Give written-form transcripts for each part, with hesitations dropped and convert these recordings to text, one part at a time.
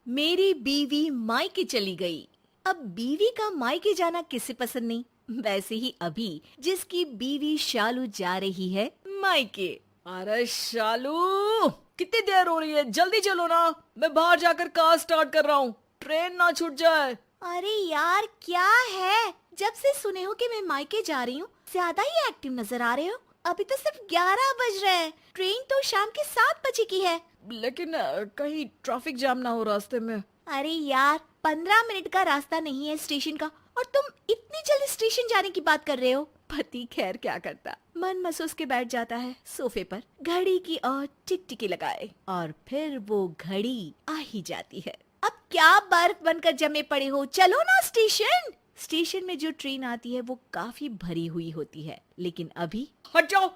मेरी बीवी मायके चली गई। अब बीवी का मायके जाना किसे पसंद नहीं। वैसे ही अभी जिसकी बीवी शालू जा रही है मायके। अरे शालू, कितनी देर हो रही है? जल्दी चलो ना, मैं बाहर जाकर कार स्टार्ट कर रहा हूँ, ट्रेन ना छूट जाए। अरे यार क्या है, जब से सुने हो कि मैं मायके जा रही हूँ ज्यादा ही एक्टिव नजर आ रहे हो। अभी तो सिर्फ 11 बज रहे हैं, ट्रेन तो शाम के 7 बजे की है। लेकिन कहीं ट्रैफिक जाम ना हो रास्ते में। अरे यार 15 मिनट का रास्ता नहीं है स्टेशन का, और तुम इतनी जल्दी स्टेशन जाने की बात कर रहे हो। पति खैर क्या करता, मन मसोस के बैठ जाता है सोफे पर, घड़ी की ओर टिकटिकी लगाए, और फिर वो घड़ी आ ही जाती है। अब क्या बर्फ बनकर जमे पड़े हो, चलो ना स्टेशन। स्टेशन में जो ट्रेन आती है वो काफी भरी हुई होती है, लेकिन अभी हट जाओ,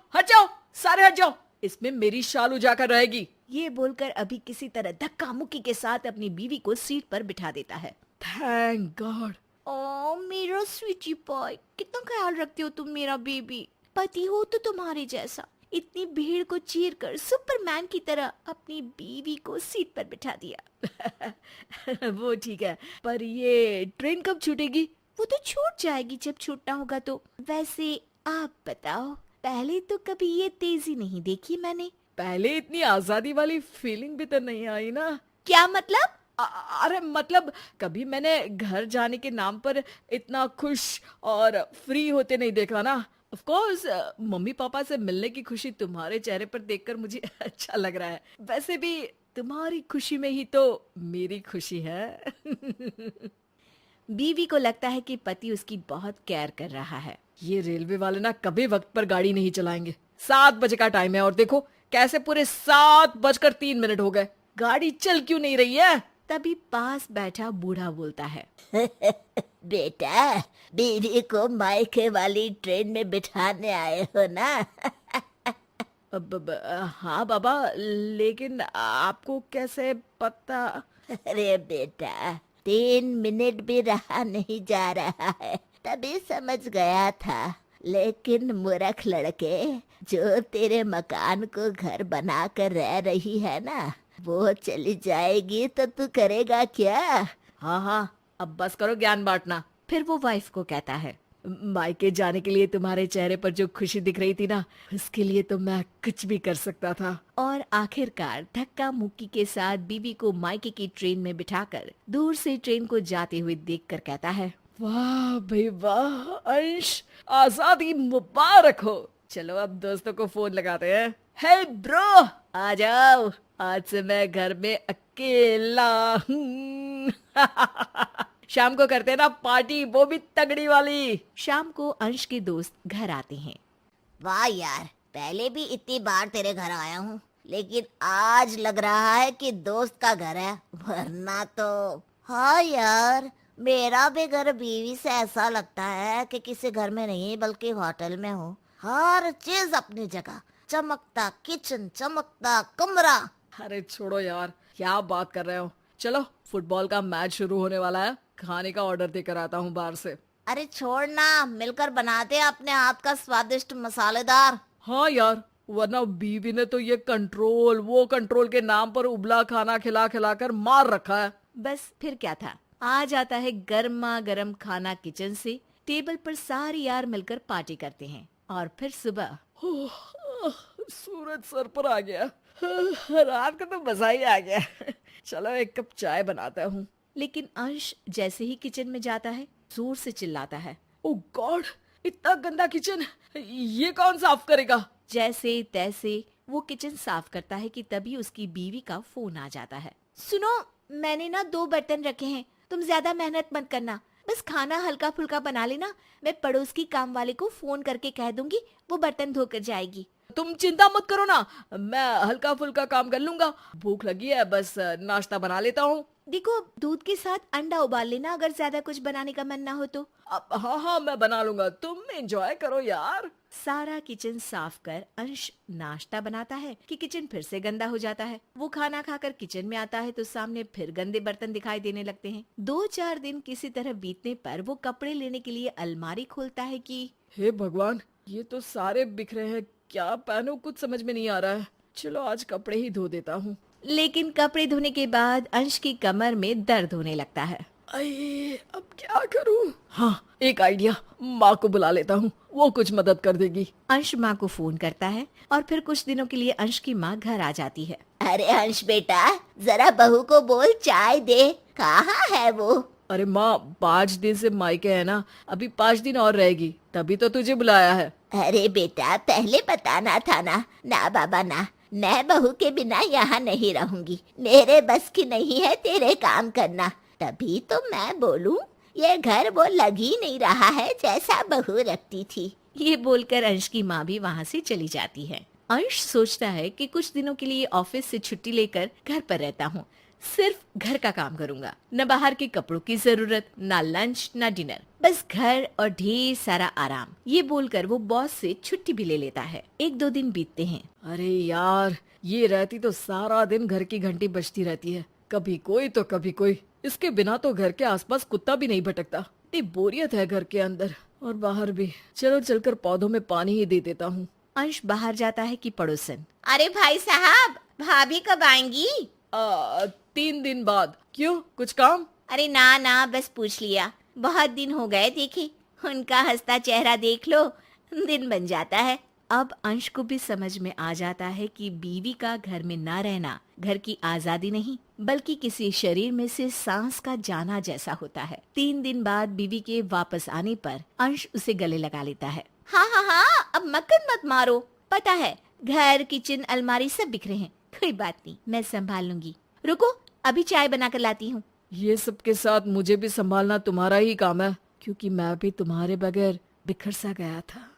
सारे हट जाओ, इसमें मेरी शालू जाकर रहेगी। ये बोलकर अभी किसी तरह धक्का मुक्की के साथ अपनी बीवी को सीट पर बिठा देता है। Thank God. ओ मेरा स्वीटी पॉय, कितना ख्याल रखते हो तुम मेरा बेबी। पति हो तो तुम्हारे जैसा, इतनी भीड़ को चीर कर सुपरमैन की तरह अपनी बीवी को सीट पर बिठा दिया। वो ठीक है, पर ये ट्रेन कब छूटेगी? वो तो छूट जाएगी जब छूटना होगा तो। वैसे आप बताओ, पहले तो कभी ये तेजी नहीं देखी मैंने। पहले इतनी आजादी वाली फीलिंग भी तो नहीं आई ना। क्या मतलब? अरे मतलब, कभी मैंने घर जाने के नाम पर इतना खुश और फ्री होते नहीं देखा ना। ऑफ कोर्स मम्मी पापा से मिलने की खुशी तुम्हारे चेहरे पर देखकर मुझे अच्छा लग रहा है। वैसे भी तुम्हारी खुशी में ही तो मेरी खुशी है। बीवी को लगता है कि पति उसकी बहुत केयर कर रहा है। ये रेलवे वाले ना कभी वक्त पर गाड़ी नहीं चलाएंगे। 7 बजे का टाइम है और देखो कैसे पूरे 7:03 हो गए, गाड़ी चल क्यों नहीं रही है? तभी पास बैठा बूढ़ा बोलता है। बेटा, बीवी को मायके वाली ट्रेन में बिठाने आए हो ना? हाँ बाबा, लेकिन आपको कैसे पता? अरे बेटा, 3 मिनट भी रहा नहीं जा रहा है, तभी समझ गया था। लेकिन मूर्ख लड़के, जो तेरे मकान को घर बना कर रह रही है ना, वो चली जाएगी तो तू करेगा क्या? हाँ, अब बस करो ज्ञान बांटना। फिर वो वाइफ को कहता है, मायके जाने के लिए तुम्हारे चेहरे पर जो खुशी दिख रही थी ना, उसके लिए तो मैं कुछ भी कर सकता था। और आखिरकार धक्का मुक्की के साथ बीवी को मायके की ट्रेन में बिठाकर दूर से ट्रेन को जाते हुए देखकर कहता है, वाह भाई वाह, अंश, आजादी मुबारक हो। चलो अब दोस्तों को फोन लगाते हैं। हे ब्रो, आ जाओ, आज से मैं घर में अकेला हूँ। शाम को करते हैं ना पार्टी, वो भी तगड़ी वाली। शाम को अंश के दोस्त घर आते हैं। वाह यार, पहले भी इतनी बार तेरे घर आया हूँ, लेकिन आज लग रहा है कि दोस्त का घर है, वरना तो। हाँ यार, मेरा भी घर बीवी से ऐसा लगता है कि किसी घर में नहीं बल्कि होटल में हूँ। हर चीज अपनी जगह, चमकता किचन, चमकता कमरा। अरे छोड़ो यार, क्या बात कर रहे हो। चलो फुटबॉल का मैच शुरू होने वाला है, खाने का ऑर्डर देकर आता हूँ बाहर से। अरे छोड़ना, मिलकर बनाते हैं अपने हाथ का स्वादिष्ट मसालेदार। हाँ यार, वरना बीवी ने तो ये कंट्रोल वो कंट्रोल के नाम पर उबला खाना खिला खिला कर मार रखा है। बस फिर क्या था, आ जाता है गर्मा गर्म खाना किचन से, टेबल पर सारे यार मिलकर पार्टी करते हैं। और फिर सुबह सूरज सर पर आ गया, रात का तो मजा ही आ गया। चलो एक कप चाय बनाता हूँ। लेकिन अंश जैसे ही किचन में जाता है जोर से चिल्लाता है, ओह गॉड, इतना गंदा किचन, ये कौन साफ करेगा? जैसे तैसे वो किचन साफ करता है कि तभी उसकी बीवी का फोन आ जाता है। सुनो, मैंने ना 2 बर्तन रखे हैं, तुम ज्यादा मेहनत मत करना, बस खाना हल्का फुल्का बना लेना। मैं पड़ोस की काम वाले को फोन करके कह दूंगी, वो बर्तन धोकर जाएगी। तुम चिंता मत करो ना, मैं हल्का फुल्का काम कर लूंगा। भूख लगी है, बस नाश्ता बना लेता हूँ। देखो, दूध के साथ अंडा उबाल लेना अगर ज्यादा कुछ बनाने का मन ना हो तो। अब हाँ मैं बना लूंगा, तुम एंजॉय करो यार। सारा किचन साफ कर अंश नाश्ता बनाता है कि किचन फिर से गंदा हो जाता है। वो खाना खाकर किचन में आता है तो सामने फिर गंदे बर्तन दिखाई देने लगते हैं। 2-4 दिन किसी तरह बीतने पर वो कपड़े लेने के लिए अलमारी खोलता है कि हे भगवान, ये तो सारे बिखरे हैं, क्या पहनूं कुछ समझ में नहीं आ रहा है। चलो आज कपड़े ही धो देता हूँ। लेकिन कपड़े धोने के बाद अंश की कमर में दर्द होने लगता है। अरे अब क्या करूं? हाँ, एक आइडिया, माँ को बुला लेता हूँ, वो कुछ मदद कर देगी। अंश माँ को फोन करता है और फिर कुछ दिनों के लिए अंश की माँ घर आ जाती है। अरे अंश बेटा, जरा बहू को बोल चाय दे। कहाँ है वो? अरे माँ, 5 दिन से मायके है ना, अभी 5 दिन और रहेगी, तभी तो तुझे बुलाया है। अरे बेटा, पहले बताना था ना। ना बाबा ना, मैं बहू के बिना यहाँ नहीं रहूंगी। मेरे बस की नहीं है तेरे काम करना। तभी तो मैं बोलूं, ये घर वो लग ही नहीं रहा है जैसा बहू रखती थी। ये बोलकर अंश की माँ भी वहाँ से चली जाती है। अंश सोचता है कि कुछ दिनों के लिए ऑफिस से छुट्टी लेकर घर पर रहता हूँ, सिर्फ घर का काम करूंगा, न बाहर के कपड़ों की जरूरत, न लंच न डिनर, बस घर और ढेर सारा आराम। ये बोलकर वो बॉस से छुट्टी भी ले लेता है। 1-2 दिन बीतते हैं। अरे यार, ये रहती तो सारा दिन घर की घंटी बजती रहती है, कभी कोई तो कभी कोई। इसके बिना तो घर के आसपास कुत्ता भी नहीं भटकता। इतनी बोरियत है घर के अंदर और बाहर भी। चलो चलकर पौधों में पानी ही दे देता हूँ। अंश बाहर जाता है कि पड़ोसन, अरे भाई साहब, भाभी कब आएंगी? 3 दिन बाद। क्यों, कुछ काम? अरे ना ना, बस पूछ लिया। बहुत दिन हो गए देखे, उनका हंसता चेहरा देख लो, दिन बन जाता है। अब अंश को भी समझ में आ जाता है कि बीवी का घर में ना रहना घर की आजादी नहीं, बल्कि किसी शरीर में से सांस का जाना जैसा होता है। 3 दिन बाद बीवी के वापस आने पर अंश उसे गले लगा लेता है। हाँ हाँ हाँ, अब मक्खन मत मारो। पता है, घर, किचन, अलमारी सब बिखरे हैं। कोई बात नहीं, मैं संभाल लूंगी। रुको, अभी चाय बना कर लाती हूँ। ये सब के साथ मुझे भी संभालना तुम्हारा ही काम है, क्योंकि मैं भी तुम्हारे बगैर बिखर सा गया था।